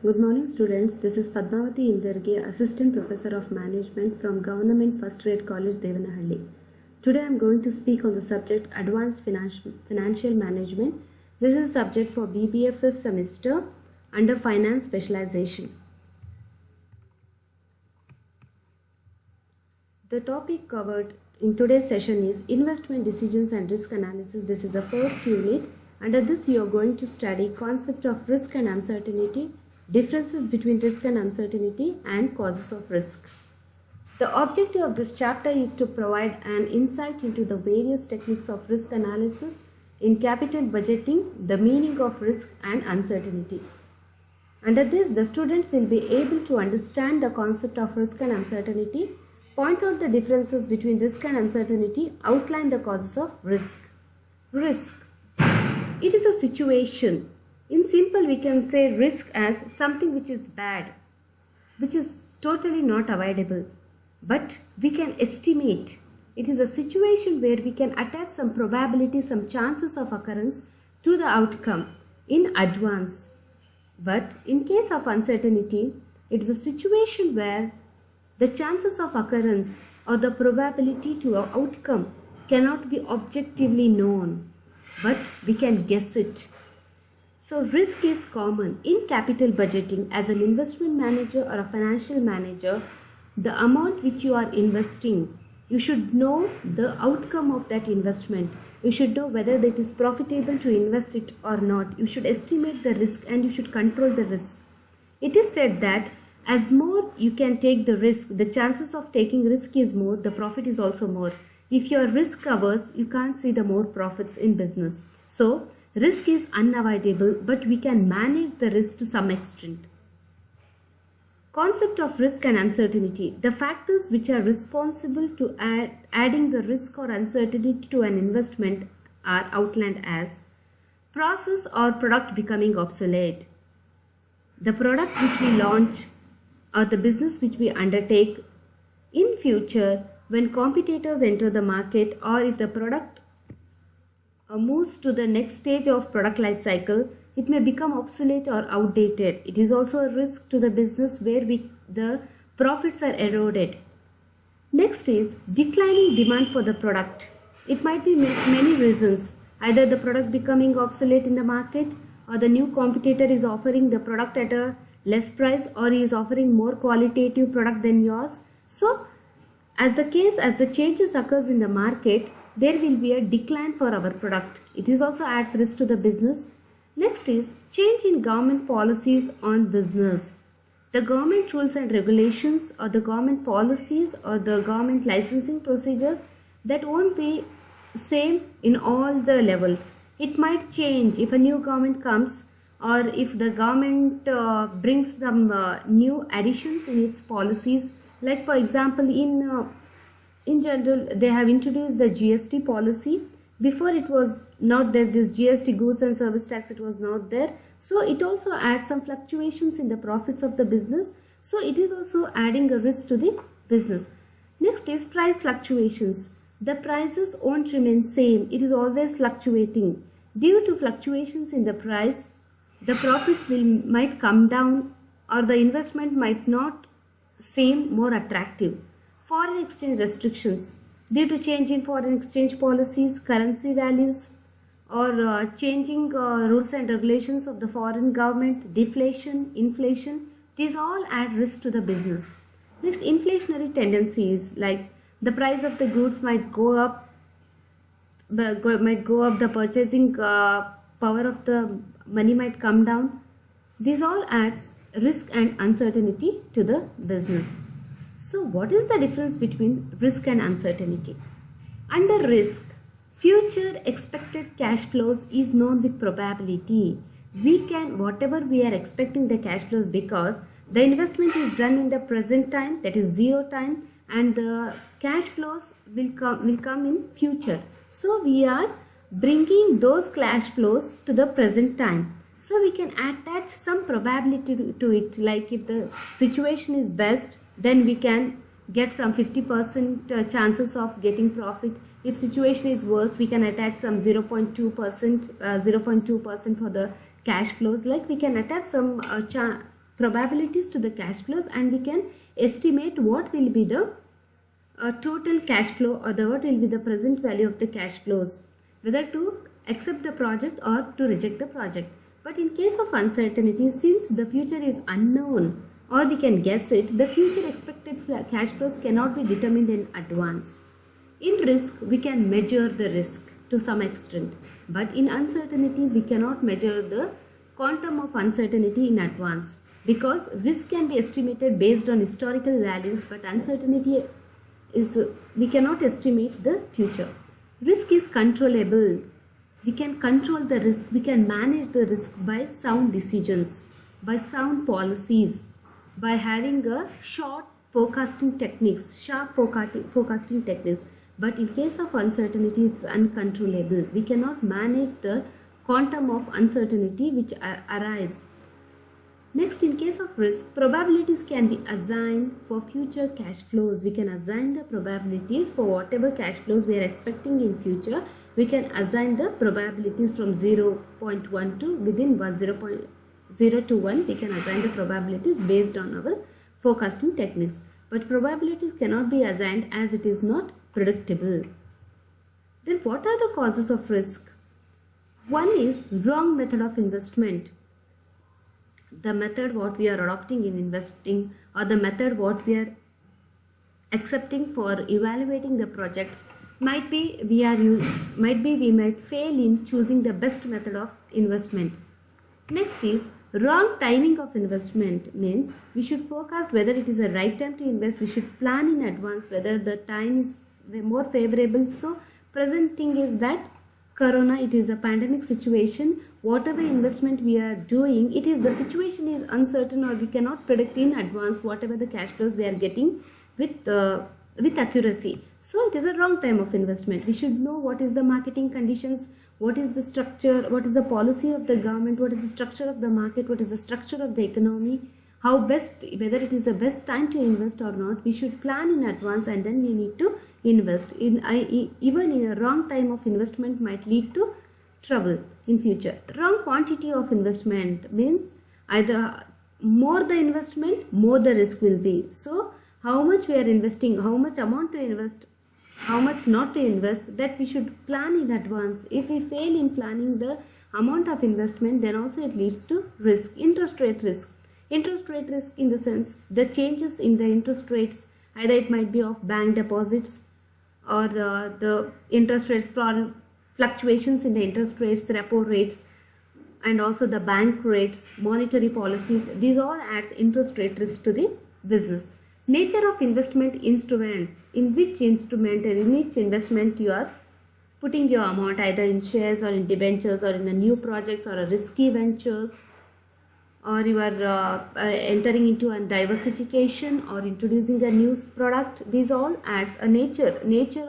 Good morning students, this is Padmavati Indarge, Assistant Professor of Management from Government First Grade College, Devanahalli. Today I am going to speak on the subject Advanced Financial Management. This is a subject for BBA 5th semester under Finance Specialization. The topic covered in today's session is Investment Decisions and Risk Analysis. This is the first unit. Under this you are going to study concept of risk and uncertainty, differences between risk and uncertainty, and causes of risk. The objective of this chapter is to provide an insight into the various techniques of risk analysis in capital budgeting, the meaning of risk and uncertainty. Under this, the students will be able to understand the concept of risk and uncertainty, point out the differences between risk and uncertainty, outline the causes of risk. Risk. It is a situation. In simple, we can say risk as something which is bad, which is totally not avoidable, but we can estimate. It is a situation where we can attach some probability, some chances of occurrence to the outcome in advance. But in case of uncertainty, it is a situation where the chances of occurrence or the probability to an outcome cannot be objectively known, but we can guess it. So risk is common in capital budgeting. As an investment manager or a financial manager, the amount which you are investing, you should know the outcome of that investment. You should know whether it is profitable to invest it or not. You should estimate the risk and you should control the risk. It is said that as more you can take the risk, the chances of taking risk is more, the profit is also more. If you are risk averse, you can't see the more profits in business. So, risk is unavoidable, but we can manage the risk to some extent. Concept of risk and uncertainty. The factors which are responsible to adding the risk or uncertainty to an investment are outlined as process or product becoming obsolete, the product which we launch or the business which we undertake in future when competitors enter the market, or if the product moves to the next stage of product life cycle, it may become obsolete or outdated. It is also a risk to the business where the profits are eroded. Next is declining demand for the product. It might be many reasons. Either the product becoming obsolete in the market, or the new competitor is offering the product at a less price, or he is offering more qualitative product than yours. So, as the changes occurs in the market, there will be a decline for our product. It is also adds risk to the business. Next is change in government policies on business. The government rules and regulations, or the government policies, or the government licensing procedures, that won't be same in all the levels. It might change if a new government comes, or if the government brings some new additions in its policies. Like for example, in general, they have introduced the GST policy. Before it was not there, this GST goods and service tax, it was not there. So it also adds some fluctuations in the profits of the business. So it is also adding a risk to the business. Next is price fluctuations. The prices won't remain same. It is always fluctuating. Due to fluctuations in the price, the profits might come down, or the investment might not seem more attractive. Foreign exchange restrictions. Due to change in foreign exchange policies, currency values, or changing rules and regulations of the foreign government, deflation, inflation, these all add risk to the business. Next, inflationary tendencies, like the price of the goods might go up, the purchasing power of the money might come down. These all adds risk and uncertainty to the business. So what is the difference between risk and uncertainty? Under risk, future expected cash flows is known with probability. We can, whatever we are expecting the cash flows, because the investment is done in the present time, that is zero time, and the cash flows will come in future. So we are bringing those cash flows to the present time. So we can attach some probability to it, like if the situation is best, then we can get some 50% chances of getting profit. If situation is worse, we can attach some 0.2% for the cash flows. Like we can attach some probabilities to the cash flows, and we can estimate what will be the total cash flow, or what will be the present value of the cash flows, whether to accept the project or to reject the project. But in case of uncertainty, since the future is unknown or we can guess it, the future expected cash flows cannot be determined in advance. In risk, we can measure the risk to some extent, but in uncertainty, we cannot measure the quantum of uncertainty in advance, because risk can be estimated based on historical values, but uncertainty is we cannot estimate the future. Risk is controllable. We can control the risk, we can manage the risk by sound decisions, by sound policies, by having a short forecasting techniques, sharp forecasting techniques. But in case of uncertainty, it's uncontrollable. We cannot manage the quantum of uncertainty which arrives. Next, in case of risk, probabilities can be assigned for future cash flows. We can assign the probabilities for whatever cash flows we are expecting in future. We can assign the probabilities from 0.1 to within 0.0 to 1. We can assign the probabilities based on our forecasting techniques. But probabilities cannot be assigned as it is not predictable. Then what are the causes of risk? One is wrong method of investment. The method what we are adopting in investing, or the method what we are accepting for evaluating the projects, might be we might fail in choosing the best method of investment. Next is wrong timing of investment, means we should forecast whether it is the right time to invest. We should plan in advance whether the time is more favorable. So present thing is that Corona, it is a pandemic situation. Whatever investment we are doing, the situation is uncertain, or we cannot predict in advance whatever the cash flows we are getting with accuracy. So it is a wrong time of investment. We should know what is the marketing conditions, what is the structure, what is the policy of the government, what is the structure of the market, what is the structure of the economy, whether it is the best time to invest or not. We should plan in advance, and then we need to invest. Even in a wrong time of investment might lead to trouble in future. Wrong quantity of investment means either more the investment, more the risk will be. So how much we are investing, how much amount to invest, how much not to invest, that we should plan in advance. If we fail in planning the amount of investment, then also it leads to risk. Interest rate risk. Interest rate risk in the sense the changes in the interest rates, either it might be of bank deposits, or the interest rates, fluctuations in the interest rates, repo rates, and also the bank rates, monetary policies. These all adds interest rate risk to the business. Nature of investment instruments. In which instrument and in which investment you are putting your amount, either in shares or in debentures or in a new projects or a risky ventures, or you are entering into a diversification or introducing a new product. These all adds a nature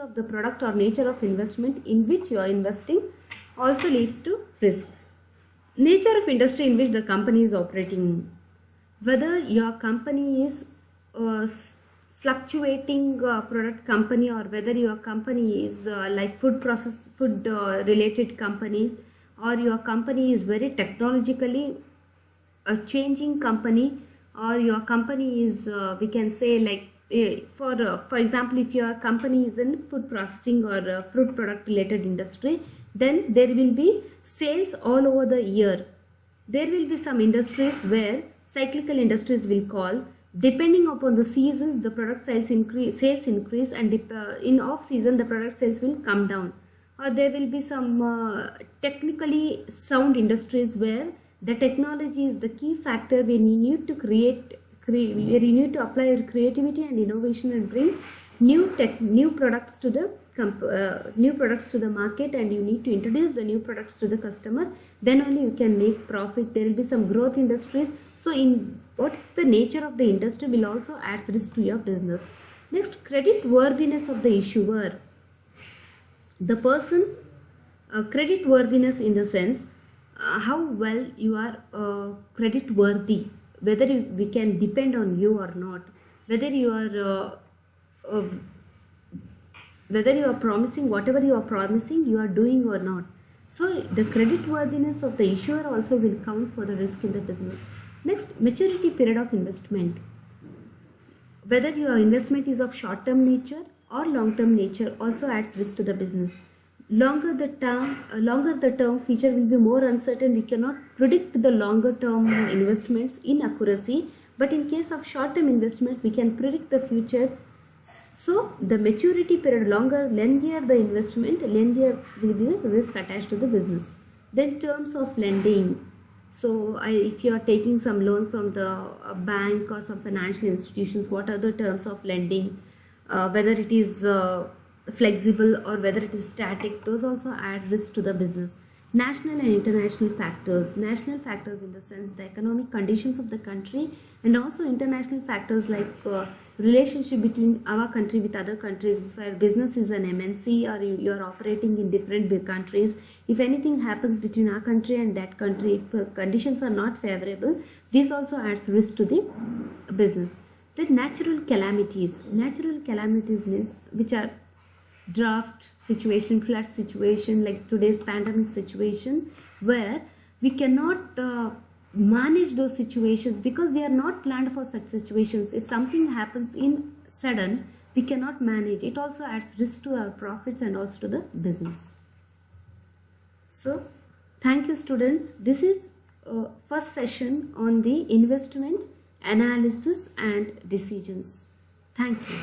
of the product or nature of investment in which you are investing also leads to risk. Nature of industry in which the company is operating. Whether your company is fluctuating product company, or whether your company is like food related company, or your company is very technologically a changing company, or your company is we can say like for example, if your company is in food processing or fruit product related industry, then there will be sales all over the year. There will be some industries where cyclical industries will call. Depending upon the seasons, the product sales increase, and in off season the product sales will come down. Or there will be some technically sound industries where the technology is the key factor, when you need to where you need to apply your creativity and innovation and bring new products to the market, and you need to introduce the new products to the customer. Then only you can make profit. There will be some growth industries. So in what is the nature of the industry will also add risk to your business. Next, credit worthiness of the issuer. The person, credit worthiness in the sense how well you are credit worthy, whether we can depend on you or not, whether you are promising whatever you are promising you are doing or not. So the credit worthiness of the issuer also will count for the risk in the business. Next, maturity period of investment. Whether your investment is of short-term nature or long-term nature also adds risk to the business. Longer the term feature will be more uncertain. We cannot predict the longer term investments in accuracy, but in case of short-term investments, we can predict the future. So the maturity period longer, lengthier the investment, lengthier will be the risk attached to the business. Then terms of lending. So if you are taking some loan from the bank or some financial institutions, what are the terms of lending? Whether it is flexible or whether it is static, those also add risk to the business. National and international factors. National factors in the sense the economic conditions of the country, and also international factors like relationship between our country with other countries. If our business is an MNC or you are operating in different big countries, if anything happens between our country and that country, if conditions are not favorable, this also adds risk to the business. Then natural calamities. Natural calamities means which are drought situation, flood situation, like today's pandemic situation, where we cannot manage those situations because we are not planned for such situations. If something happens in sudden, we cannot manage. It also adds risk to our profits and also to the business. So thank you, students. This is first session on the investment analysis and decisions. Thank you.